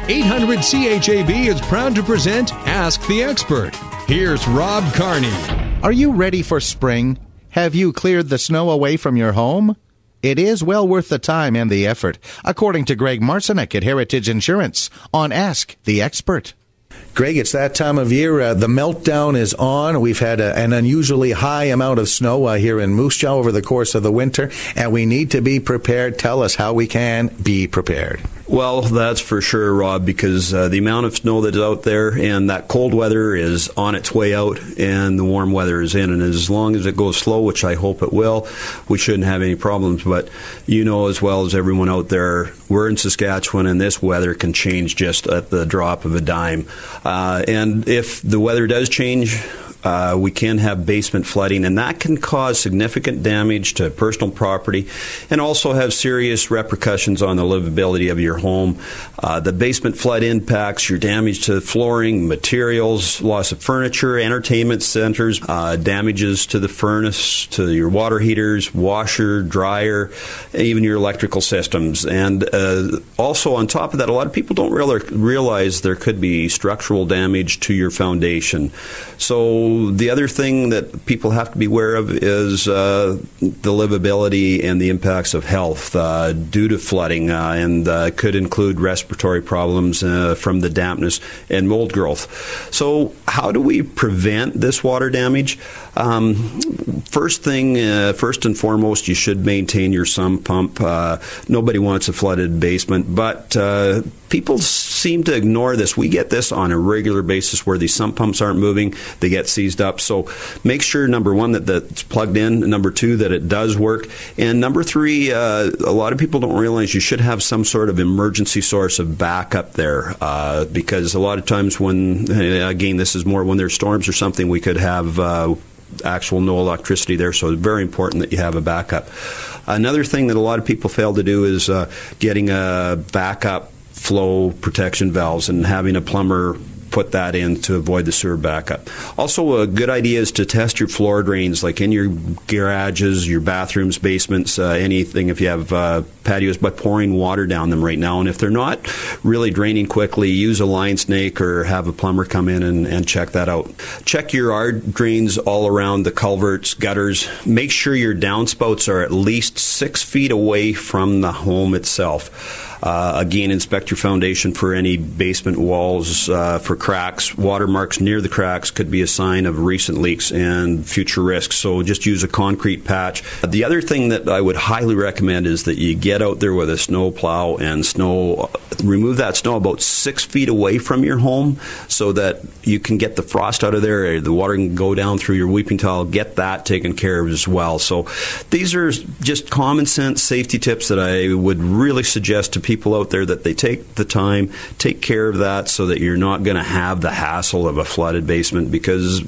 800 CHAB is proud to present Ask the Expert. Here's Rob Carney. Are you ready for spring? Have you cleared the snow away from your home? It is well worth the time and the effort, according to Greg Marcyniuk at Heritage Insurance on Ask the Expert. Greg, it's that time of year. The meltdown is on. We've had an unusually high amount of snow here in Moose Jaw over the course of the winter, and we need to be prepared. Tell us how we can be prepared. Well, that's for sure, Rob, because the amount of snow that is out there and that cold weather is on its way out and the warm weather is in. And as long as it goes slow, which I hope it will, we shouldn't have any problems. But you know as well as everyone out there, we're in Saskatchewan and this weather can change just at the drop of a dime. And if the weather does change, we can have basement flooding, and that can cause significant damage to personal property and also have serious repercussions on the livability of your home. The basement flood impacts your damage to flooring, materials, loss of furniture, entertainment centers, damages to the furnace, to your water heaters, washer, dryer, even your electrical systems. And also on top of that, a lot of people don't realize there could be structural damage to your foundation. So the other thing that people have to be aware of is the livability and the impacts of health due to flooding, and could include respiratory problems from the dampness and mold growth. So how do we prevent this water damage? First and foremost, you should maintain your sump pump. Nobody wants a flooded basement, but people seem to ignore this. We get this on a regular basis where these sump pumps aren't moving. They get seized up. So make sure, number one, that it's plugged in. Number two, that it does work. And number three, a lot of people don't realize you should have some sort of emergency source of backup there, because a lot of times when, again, this is more when there's storms or something, we could have actual no electricity there, so it's very important that you have a backup. Another thing that a lot of people fail to do is getting a backup flow protection valves and having a plumber put that in to avoid the sewer backup. Also, a good idea is to test your floor drains, like in your garages, your bathrooms, basements, anything, if you have patios, by pouring water down them right now. And if they're not really draining quickly, use a line snake or have a plumber come in and check that out. Check your yard drains all around the culverts, gutters. Make sure your downspouts are at least 6 feet away from the home itself. Again, inspect your foundation for any basement walls, for cracks. Watermarks near the cracks could be a sign of recent leaks and future risks, so just use a concrete patch. The other thing that I would highly recommend is that you get out there with a snow plow and remove that snow about 6 feet away from your home so that you can get the frost out of there, the water can go down through your weeping tile, get that taken care of as well. So these are just common sense safety tips that I would really suggest to people out there, that they take the time, take care of that, so that you're not going to have the hassle of a flooded basement, because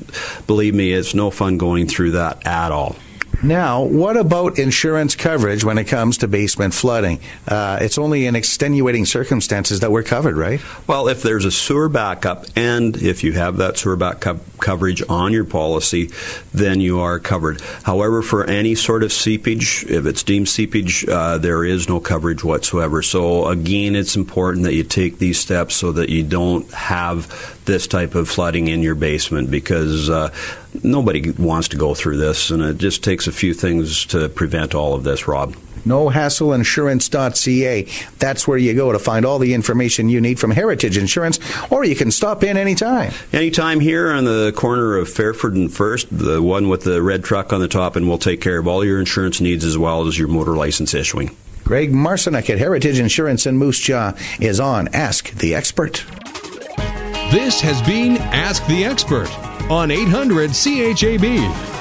believe me, it's no fun going through that at all. Now, what about insurance coverage when it comes to basement flooding? It's only in extenuating circumstances that we're covered, right? Well, if there's a sewer backup, and if you have that sewer backup coverage on your policy, then you are covered. However, for any sort of seepage, if it's deemed seepage, there is no coverage whatsoever. So again, it's important that you take these steps so that you don't have this type of flooding in your basement, because nobody wants to go through this, and it just takes a few things to prevent all of this, Rob. NoHassleInsurance.ca. That's where you go to find all the information you need from Heritage Insurance, or you can stop in anytime. Anytime here on the corner of Fairford and First, the one with the red truck on the top, and we'll take care of all your insurance needs as well as your motor license issuing. Greg Marcyniuk at Heritage Insurance in Moose Jaw is on Ask the Expert. This has been Ask the Expert on 800 CHAB.